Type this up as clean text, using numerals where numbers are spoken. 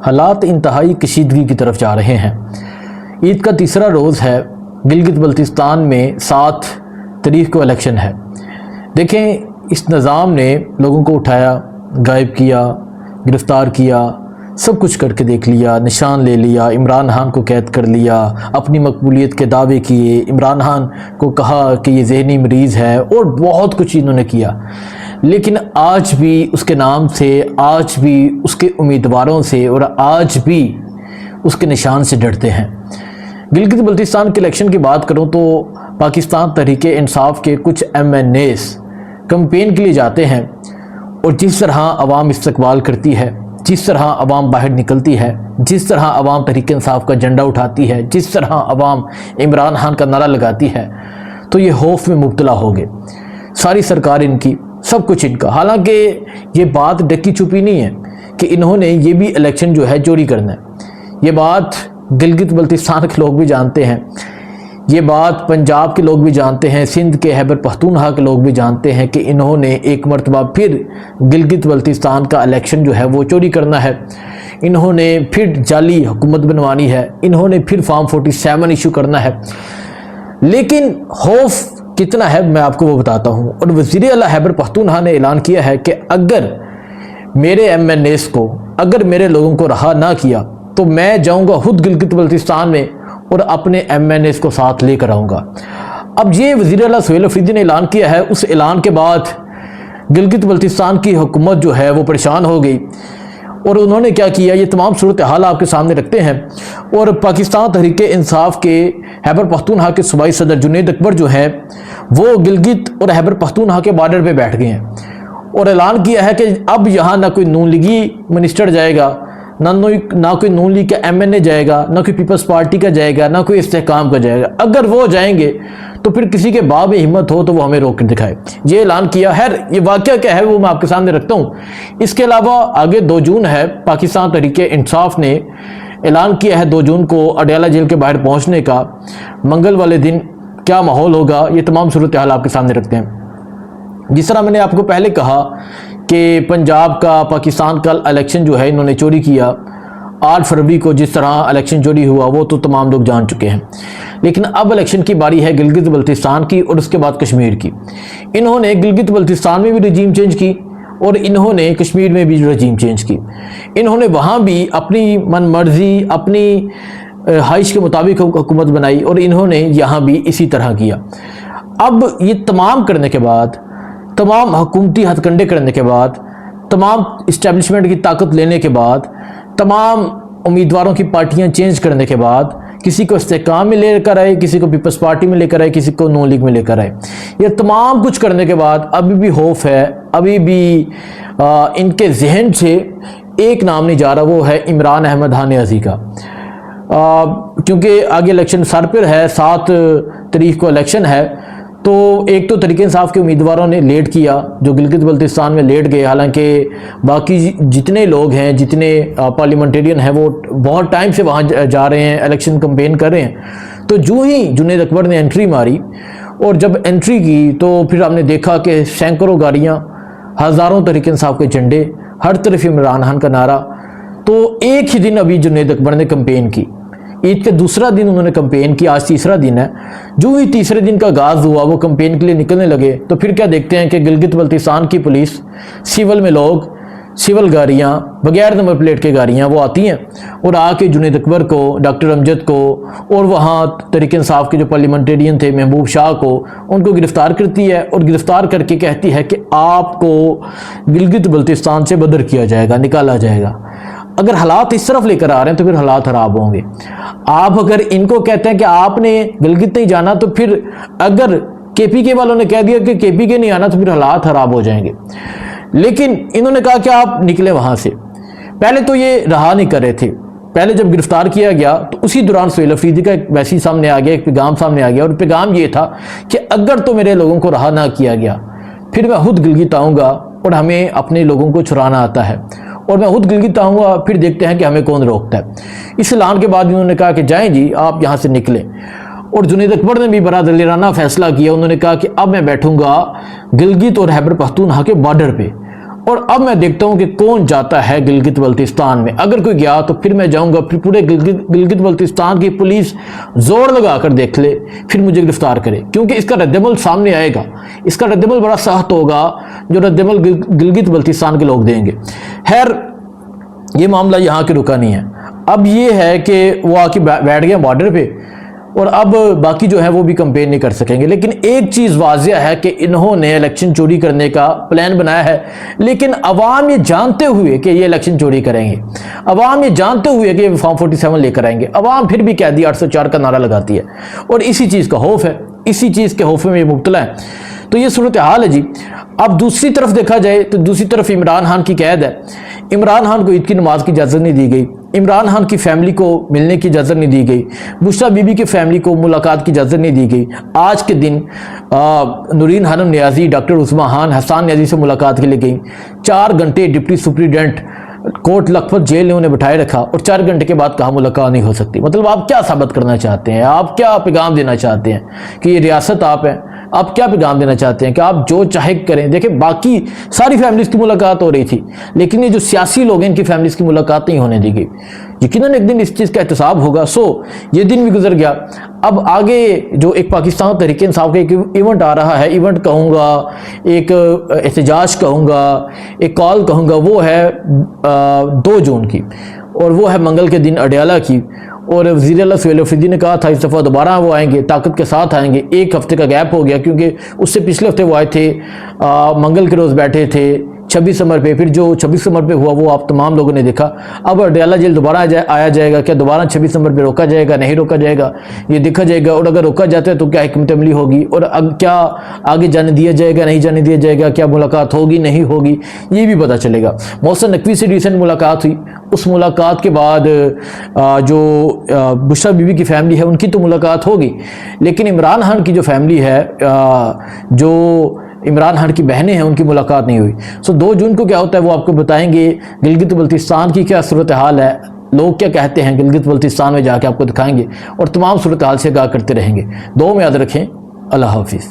حالات انتہائی کشیدگی کی طرف جا رہے ہیں۔ عید کا تیسرا روز ہے، گلگت بلتستان میں 7 تاریخ کو الیکشن ہے۔ دیکھیں، اس نظام نے لوگوں کو اٹھایا، غائب کیا، گرفتار کیا، سب کچھ کر کے دیکھ لیا، نشان لے لیا، عمران خان کو قید کر لیا، اپنی مقبولیت کے دعوے کیے، عمران خان کو کہا کہ یہ ذہنی مریض ہے، اور بہت کچھ انہوں نے کیا۔ لیکن آج بھی اس کے نام سے، آج بھی اس کے امیدواروں سے، اور آج بھی اس کے نشان سے ڈرتے ہیں۔ گلگت بلتستان کے الیکشن کی بات کروں تو پاکستان تحریک انصاف کے کچھ MNAs کمپین کے لیے جاتے ہیں، اور جس طرح عوام استقبال کرتی ہے، جس طرح عوام باہر نکلتی ہے، جس طرح عوام تحریک انصاف کا جھنڈا اٹھاتی ہے، جس طرح عوام عمران خان کا نعرہ لگاتی ہے، تو یہ خوف میں مبتلا ہو گئے۔ ساری سرکار ان کی، سب کچھ ان کا۔ حالانکہ یہ بات ڈکی چھپی نہیں ہے کہ انہوں نے یہ بھی الیکشن جو ہے چوری کرنا ہے۔ یہ بات گلگت بلتستان کے لوگ بھی جانتے ہیں، یہ بات پنجاب کے لوگ بھی جانتے ہیں، سندھ کے خیبر پختونخوا کے لوگ بھی جانتے ہیں کہ انہوں نے ایک مرتبہ پھر گلگت بلتستان کا الیکشن جو ہے وہ چوری کرنا ہے، انہوں نے پھر جعلی حکومت بنوانی ہے، انہوں نے پھر فارم 47 ایشو کرنا ہے۔ لیکن خوف کتنا ہے میں آپ کو وہ بتاتا ہوں۔ اور وزیر اعلیٰ خیبر پختونخوا نے اعلان کیا ہے کہ اگر میرے MNAs کو، اگر میرے لوگوں کو رہا نہ کیا تو میں جاؤں گا خود گلگت بلتستان میں اور اپنے MNAs کو ساتھ لے کر آؤں گا۔ اب یہ وزیر اعلیٰ سہیل افریدی نے اعلان کیا ہے، اس اعلان کے بعد گلگت بلتستان کی حکومت جو ہے وہ پریشان ہو گئی، اور انہوں نے کیا کیا، یہ تمام صورتحال آپ کے سامنے رکھتے ہیں۔ اور پاکستان تحریک انصاف کے خیبر پختونخوا کے صوبائی صدر جنید اکبر جو ہے وہ گلگت اور خیبر پختونخوا کے بارڈر پہ بیٹھ گئے ہیں، اور اعلان کیا ہے کہ اب یہاں نہ کوئی نون لیگی منسٹر جائے گا، نہ کوئی نون لیگ کا MNA جائے گا، نہ کوئی پیپلز پارٹی کا جائے گا، نہ کوئی استحکام کا جائے گا۔ اگر وہ جائیں گے تو پھر کسی کے باب ہمت ہو تو وہ ہمیں روک کر دکھائے۔ یہ اعلان کیا ہے۔ یہ واقعہ کیا ہے وہ میں آپ کے سامنے رکھتا ہوں۔ اس کے علاوہ آگے 2 جون ہے، پاکستان تحریک انصاف نے اعلان کیا ہے 2 جون کو اڈیالہ جیل کے باہر پہنچنے کا۔ منگل والے دن کیا ماحول ہوگا، یہ تمام صورتحال آپ کے سامنے رکھتے ہیں۔ جس طرح میں نے آپ کو پہلے کہا کہ پنجاب کا، پاکستان کا الیکشن جو ہے انہوں نے چوری کیا، 8 فروری کو جس طرح الیکشن چوری ہوا وہ تو تمام لوگ جان چکے ہیں۔ لیکن اب الیکشن کی باری ہے گلگت بلتستان کی، اور اس کے بعد کشمیر کی۔ انہوں نے گلگت بلتستان میں بھی رجیم چینج کی، اور انہوں نے کشمیر میں بھی رجیم چینج کی۔ انہوں نے وہاں بھی اپنی من مرضی، اپنی خواہش کے مطابق حکومت بنائی، اور انہوں نے یہاں بھی اسی طرح کیا۔ اب یہ تمام کرنے کے بعد، تمام حکومتی ہتھ کنڈے کرنے کے بعد، تمام اسٹیبلشمنٹ کی طاقت لینے کے بعد، تمام امیدواروں کی پارٹیاں چینج کرنے کے بعد، کسی کو استحکام میں لے کر آئے، کسی کو پیپلز پارٹی میں لے کر آئے، کسی کو نون لیگ میں لے کر آئے، یہ تمام کچھ کرنے کے بعد ابھی بھی خوف ہے، ابھی بھی ان کے ذہن سے ایک نام نہیں جا رہا، وہ ہے عمران احمد خان نیازی کا۔ کیونکہ آگے الیکشن سر پر ہے، 7 تاریخ کو الیکشن ہے، تو ایک تو تحریک انصاف کے امیدواروں نے لیٹ کیا، جو گلگت بلتستان میں لیٹ گئے، حالانکہ باقی جتنے لوگ ہیں، جتنے پارلیمنٹیرین ہیں، وہ بہت ٹائم سے وہاں جا رہے ہیں، الیکشن کمپین کر رہے ہیں۔ تو جو ہی جنید اکبر نے انٹری ماری، اور جب انٹری کی تو پھر ہم نے دیکھا کہ سینکڑوں گاڑیاں، ہزاروں تحریک انصاف کے جھنڈے، ہر طرف عمران خان کا نعرہ۔ تو ایک ہی دن ابھی جنید اکبر نے کمپین کی، عید کے دوسرا دن انہوں نے کمپین کی، آج تیسرا دن ہے۔ جو ہی تیسرے دن کا آغاز ہوا وہ کمپین کے لیے نکلنے لگے، تو پھر کیا دیکھتے ہیں کہ گلگت بلتستان کی پولیس، سول میں لوگ، سول گاڑیاں، بغیر نمبر پلیٹ کے گاڑیاں وہ آتی ہیں، اور آ کے جنید اکبر کو، ڈاکٹر امجد کو، اور وہاں تحریک انصاف کے جو پارلیمنٹیرین تھے محبوب شاہ کو، ان کو گرفتار کرتی ہے، اور گرفتار کر کے کہتی ہے کہ آپ کو گلگت بلتستان سے بدر کیا جائے گا، نکالا جائے گا۔ اگر حالات اس طرف لے کر آ رہے ہیں تو پھر حالات خراب ہوں گے۔ آپ اگر ان کو کہتے ہیں کہ آپ نے گلگت نہیں جانا، تو پھر اگر KPK والوں نے کہہ دیا کہ KPK نہیں آنا تو پھر حالات خراب ہو جائیں گے۔ لیکن انہوں نے کہا کہ آپ نکلے وہاں سے۔ پہلے تو یہ رہا نہیں کر رہے تھے، پہلے جب گرفتار کیا گیا تو اسی دوران سہیل افریدی کا ایک میسیج سامنے آ گیا، ایک پیغام سامنے آ گیا، اور پیغام یہ تھا کہ اگر تو میرے لوگوں کو رہا نہ کیا گیا پھر میں خود گلگت آؤں گا، اور ہمیں اپنے لوگوں کو چھڑانا آتا ہے، اور میں خود گلگت آؤں گا، پھر دیکھتے ہیں کہ ہمیں کون روکتا ہے۔ اس اعلان کے بعد انہوں نے کہا کہ جائیں جی آپ یہاں سے نکلیں، اور جنید اکبر نے بھی بڑا دلیرانہ فیصلہ کیا۔ انہوں نے کہا کہ اب میں بیٹھوں گا گلگت اور خیبر پختونخوا کے بارڈر پہ، اور اب میں دیکھتا ہوں کہ کون جاتا ہے گلگت بلتستان میں. اگر کوئی گیا تو پھر میں جاؤں گا, پھر پورے گلگت بلتستان کی پولیس زور لگا کر دیکھ لے, پھر مجھے گرفتار کرے, کیونکہ اس کا رد عمل سامنے آئے گا. اس کا رد عمل بڑا سخت ہوگا جو رد عمل گلگت بلتستان کے لوگ دیں گے. خیر, یہ معاملہ یہاں کے رکا نہیں ہے. اب یہ ہے کہ وہ آ کے بیٹھ گیا بارڈر پہ, اور اب باقی جو ہے وہ بھی کمپین نہیں کر سکیں گے. لیکن ایک چیز واضح ہے کہ انہوں نے الیکشن چوری کرنے کا پلان بنایا ہے, لیکن عوام یہ جانتے ہوئے کہ یہ الیکشن چوری کریں گے, عوام یہ جانتے ہوئے کہ یہ فارم 47 لے کر آئیں گے, عوام پھر بھی قیدی 804 کا نعرہ لگاتی ہے, اور اسی چیز کا خوف ہے, اسی چیز کے خوف میں یہ مبتلا ہے. تو یہ صورتحال ہے جی. اب دوسری طرف دیکھا جائے تو دوسری طرف عمران خان کی قید ہے. عمران خان کو عید کی نماز کی اجازت نہیں دی گئی, عمران خان کی فیملی کو ملنے کی اجازت نہیں دی گئی, بشریٰ بی بی کی فیملی کو ملاقات کی اجازت نہیں دی گئی. آج کے دن نورین خانم نیازی, ڈاکٹر عثمان خان, حسان نیازی سے ملاقات کے لیے گئیں. 4 گھنٹے deputy superintendent Kot Lakhpat jail نے انہیں بٹھائے رکھا, اور 4 گھنٹے کے بعد کہا ملاقات نہیں ہو سکتی. مطلب آپ کیا ثابت کرنا چاہتے ہیں, آپ کیا پیغام دینا چاہتے ہیں کہ یہ ریاست آپ ہیں, آپ کیا پیغام دینا چاہتے ہیں کہ آپ جو چاہے کریں. دیکھیں باقی ساری فیملیز کی ملاقات ہو رہی تھی, لیکن یہ جو سیاسی لوگ ہیں ان کی فیملیز کی ملاقات نہیں ہونے دی گئی. یقیناً ایک دن اس چیز کا احتساب ہوگا. سو یہ دن بھی گزر گیا. اب آگے جو ایک پاکستان تحریک انصاف کا ایک ایونٹ آ رہا ہے, ایونٹ کہوں گا, ایک احتجاج کہوں گا, ایک کال کہوں گا, وہ ہے 2 جون کی, اور وہ ہے منگل کے دن اڈیالہ کی. اور وزیر اعلیٰ سہیل افریدی نے کہا تھا اس دفعہ دوبارہ وہ آئیں گے, طاقت کے ساتھ آئیں گے. 1 ہفتے کا گیپ ہو گیا, کیونکہ اس سے پچھلے ہفتے وہ آئے تھے, منگل کے روز بیٹھے تھے 26 نومبر پہ. پھر جو 26 نومبر پہ ہوا وہ آپ تمام لوگوں نے دیکھا. اب اڈیالہ جیل دوبارہ آیا جائے گا, کیا دوبارہ 26 نومبر پہ روکا جائے گا, نہیں روکا جائے گا, یہ دیکھا جائے گا. اور اگر روکا جاتا ہے تو کیا حکمت عملی ہوگی, اور کیا آگے جانے دیا جائے گا, نہیں جانے دیا جائے گا, کیا ملاقات ہوگی نہیں ہوگی, یہ بھی پتہ چلے گا. محسن نقوی سے ریسنٹ ملاقات ہوئی, اس ملاقات کے بعد جو بشریٰ بی بی کی فیملی ہے ان کی تو ملاقات ہوگی, لیکن عمران خان کی جو فیملی ہے, جو عمران خان کی بہنیں ہیں, ان کی ملاقات نہیں ہوئی. سو 2 جون کو کیا ہوتا ہے وہ آپ کو بتائیں گے. گلگت بلتستان کی کیا صورتحال ہے, لوگ کیا کہتے ہیں, گلگت بلتستان میں جا کے آپ کو دکھائیں گے, اور تمام صورتحال سے آگاہ کرتے رہیں گے. دعا میں یاد رکھیں. اللہ حافظ.